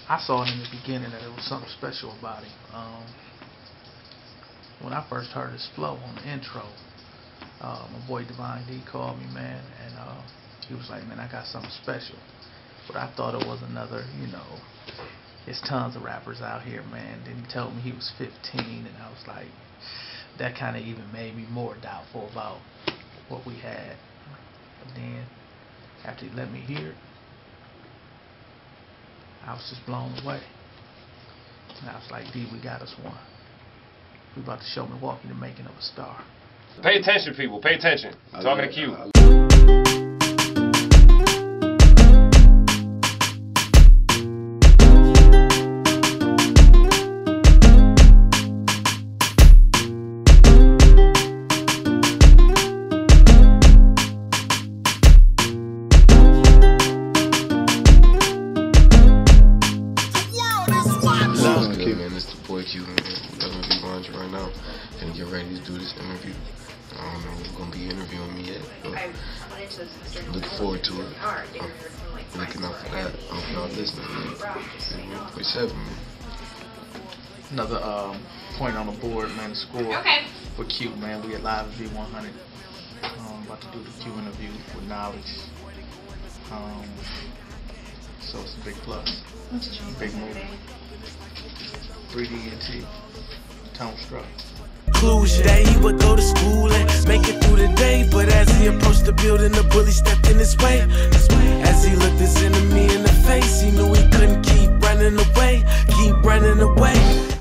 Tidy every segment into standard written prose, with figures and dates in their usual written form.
I saw it in the beginning that there was something special about him. When I first heard his flow on the intro, my boy Divine D called me, man, and he was like, man, I got something special. But I thought it was another, there's tons of rappers out here, man. Then he told me he was 15, and I was like, that kind of even made me more doubtful about what we had. But then, after he let me hear it, I was just blown away. And I was like, D, we got us one. We about to show Milwaukee the making of a star. Pay attention, people. Pay attention. I'm talking to Q. V100 right now, and get ready to do this interview. I don't know who's going to be interviewing me yet, but looking forward to it. I'm looking out for that. I hope y'all listening, man. 47, man. Another point on the board, man, the score for Q, man. We at live at V100. About to do the Q interview with Nalege. So it's a big plus. Big move. 3D ENT. Tone struck. That he would go to school and make it through the day, but as he approached the building, the bully stepped in his way. As he looked his enemy in the face, he knew he couldn't keep running away.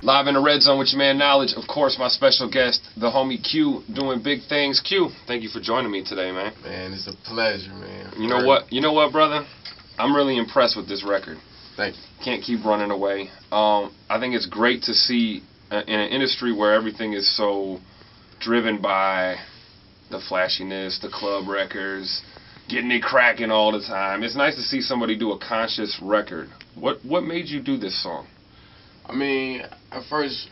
Live in the Red Zone with your man Nalege. Of course, my special guest, the homie Q, doing big things. Q, thank you for joining me today, man. Man, it's a pleasure, man. You know what, brother? I'm really impressed with this record. Thank you. Can't keep running away. I think it's great to see in an industry where everything is so driven by the flashiness, the club records, getting it cracking all the time. It's nice to see somebody do a conscious record. What made you do this song? I mean, at first,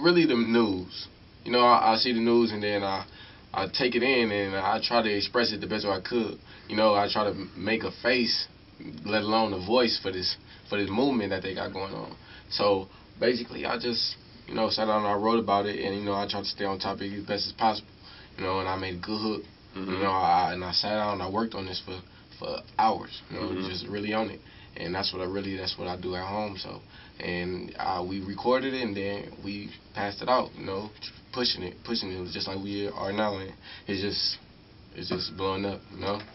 really the news. I see the news and then I take it in and I try to express it the best way I could. I try to make a face, let alone a voice for this movement that they got going on. So basically, I just sat down and I wrote about it, and I tried to stay on top of it as best as possible. And I made a good hook. Mm-hmm. I sat down and I worked on this for hours. Just really on it, and that's what I do at home. So, and we recorded it and then we passed it out. Pushing it just like we are now, and it's just blowing up,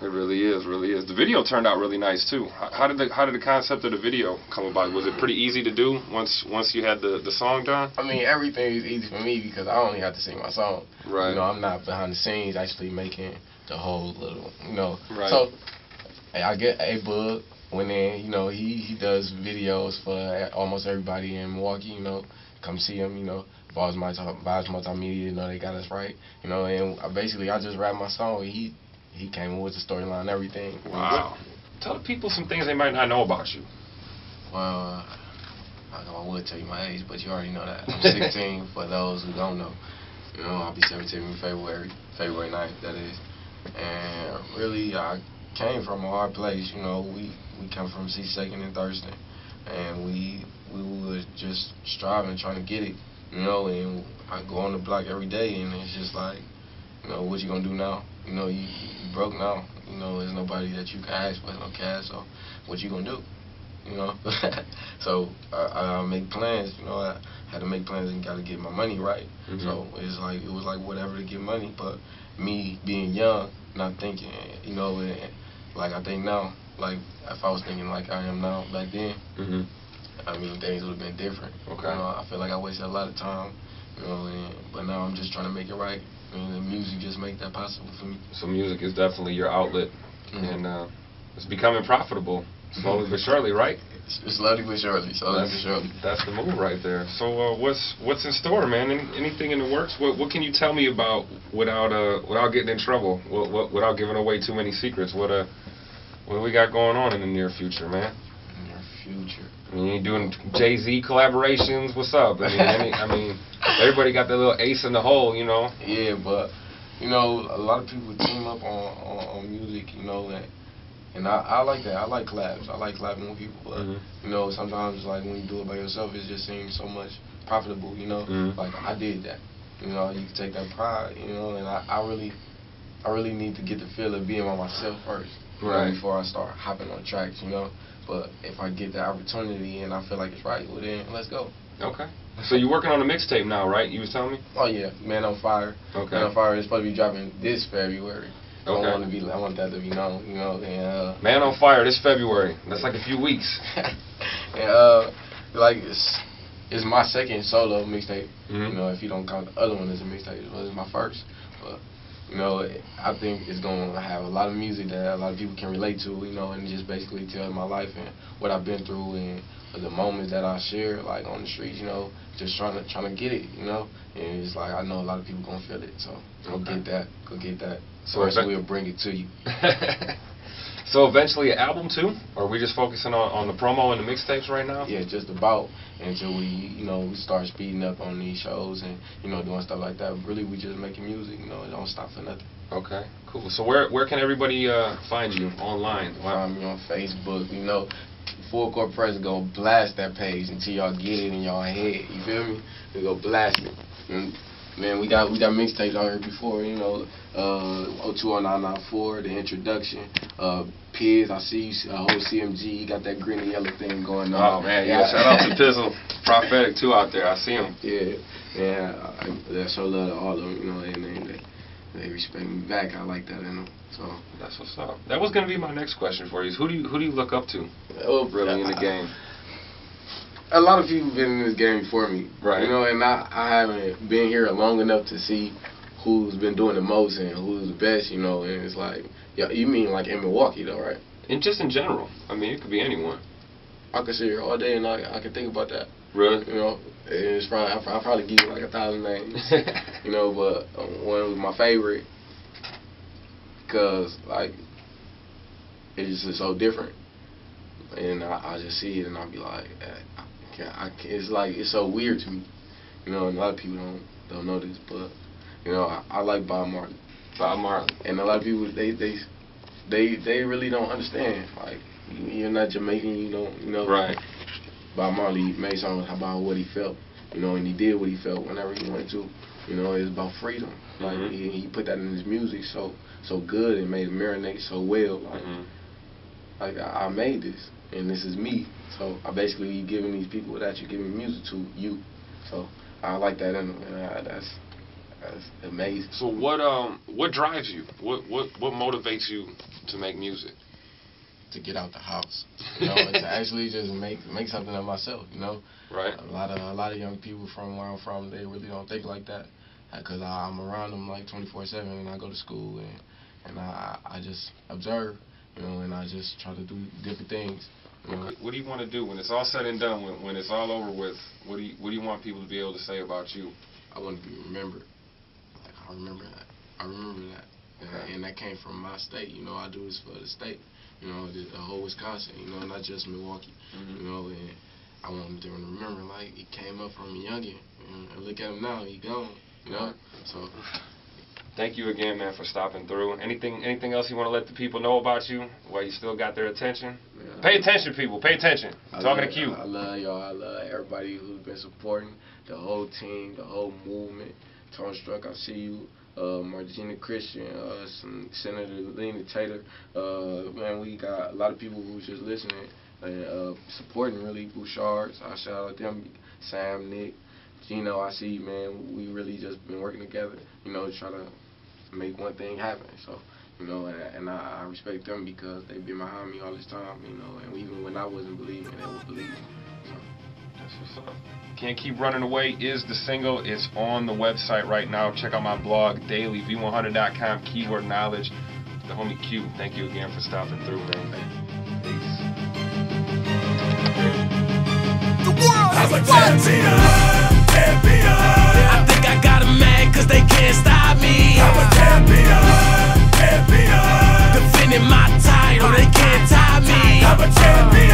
It really is. The video turned out really nice too. How did the concept of the video come about? Was it pretty easy to do once you had the song done? I mean, everything is easy for me because I only have to sing my song. Right. I'm not behind the scenes actually making the whole little, Right. So I get A-Bug when he does videos for almost everybody in Milwaukee. Come see him. Vibes Multimedia, they got us right, and I just rapped my song. He came in with the storyline and everything. Wow. Tell the people some things they might not know about you. Well, I would tell you my age, but you already know that. I'm 16 for those who don't know. I'll be 17 in February 9th, that is. And really, I came from a hard place. We come from C2nd and Thurston, and we were just striving, trying to get it. And I go on the block every day, and it's just like, what you gonna do now? You broke now. There's nobody that you can ask for no cash, so what you gonna do? So I make plans. I had to make plans and got to get my money right. Mm-hmm. So it was like whatever to get money, but me being young, not thinking, and like I think now, like if I was thinking like I am now back then. Mm-hmm. I mean, things would have been different. Okay. I feel like I wasted a lot of time, but now I'm just trying to make it right. The music just make that possible for me. So music is definitely your outlet, mm-hmm. and it's becoming profitable, slowly but surely, right? Slowly but surely, That's the move right there. So what's in store, man? Anything in the works? What can you tell me about without getting in trouble? Without giving away too many secrets? What do we got going on in the near future, man? Near future. I mean, you doing Jay-Z collaborations? What's up? I mean, everybody got their little ace in the hole, Yeah, but a lot of people team up on music, and And I like that. I like collabs. I like collabing with people. But, you know, sometimes, like, when you do it by yourself, it just seems so much profitable, you know? Like, I did that. You know, you can take that pride, you know, and I really need to get the feel of being by myself first, right, before I start hopping on tracks, you know. But if I get the opportunity and I feel like it's right, well, then let's go. Okay. So you're working on a mixtape now, right? You was telling me? Oh, yeah. Man on Fire. Okay. Man on Fire is supposed to be dropping this February. Okay. I want that to be known, you know. And, Man on Fire this February. That's like a few weeks. And, like, it's my second solo mixtape. You know, if you don't count the other one as a mixtape, well, it's my first. But, you know, I think it's going to have a lot of music that a lot of people can relate to, you know, and just basically tell my life and what I've been through and the moments that I share, like, on the streets, you know, just trying to get it, you know. And it's like, I know a lot of people going to feel it, so go get that. So we'll bring it to you. So eventually an album too? Or are we just focusing on the promo and the mixtapes right now? Yeah, just about until we, you know, we start speeding up on these shows and, you know, doing stuff like that. Really, we just making music, you know, it don't stop for nothing. Okay, cool. So where can everybody find you online? Find me on Facebook, you know. Full Court Press gonna blast that page until y'all get it in y'all head. You feel me? We go blast it. And, man, we got mixtapes out here before, you know. 020994, the introduction. Piz, I see you, whole CMG, you got that green and yellow thing going on. Oh man, yeah. Shout out to Pizzle, Prophetic too out there. I see him. Yeah. I show love to all of them, you know, and they respect me back. I like that in them. So that's what's up. That was gonna be my next question for you. Who do you look up to? Really in the game? A lot of people been in this game before me, right? You know, and I haven't been here long enough to see who's been doing the most and who's the best, you know. And it's like, yeah, you mean like in Milwaukee though, right? And just in general. I mean, it could be anyone. I could sit here all day and I can think about that. Really? You know, it's probably I'll probably give you like 1,000 names, you know. But one was my favorite because like it's just so different, and I just see it and I'll be like, it's like it's so weird to me, you know. And a lot of people don't know this, but you know, I like Bob Marley. Bob Marley. And a lot of people they really don't understand. Like, you're not Jamaican, you know. Right. Bob Marley made songs about what he felt, you know, and he did what he felt whenever he wanted to. You know, it's about freedom. Like he put that in his music so good and made it marinate so well. Like I made this and this is me. So I basically giving these people that you're giving music to you. So I like that in them, and that's amazing. So what drives you? What motivates you to make music? To get out the house, you know, to actually just make something of myself, you know. Right. A lot of young people from where I'm from, they really don't think like that, because I'm around them like 24/7, and I go to school and I just observe, you know, and I just try to do different things. You know? What do you want to do when it's all said and done? When it's all over with, what do you want people to be able to say about you? I want to be remembered. Like, I remember that, and that came from my state. You know, I do this for the state. You know, the whole Wisconsin, you know, not just Milwaukee, you know, and I want them to remember, like, he came up from a youngin', and look at him now, he gone, you know, so. Thank you again, man, for stopping through. Anything else you want to let the people know about you while you still got their attention? Yeah, pay attention, people, pay attention. I'm talking to Q. I love y'all, I love everybody who's been supporting, the whole team, the whole movement. Tone Struck, I see you. Margina Christian, Senator Lena Taylor, man, we got a lot of people who's just listening and supporting really. Bouchards, I shout out them. Sam, Nick, Gino, I see, man, we really just been working together, you know, to try to make one thing happen. So, you know, and I respect them because they've been behind me all this time, you know, and even when I wasn't believing, they would believe. So. That's what's up. Can't Keep Running Away is the single. It's on the website right now. Check out my blog daily, V100.com, keyword knowledge. The homie Q, thank you again for stopping through, man. Peace. The world is watching. I think I got 'em mad 'cause they can't stop me. I'm a champion. Defending my title, they can't tie me. I'm a champion.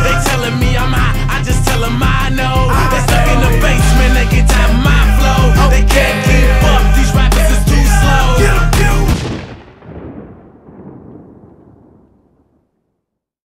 They telling me I'm hot, I just tell them I know. They stuck in the basement, they can tap my flow. They can't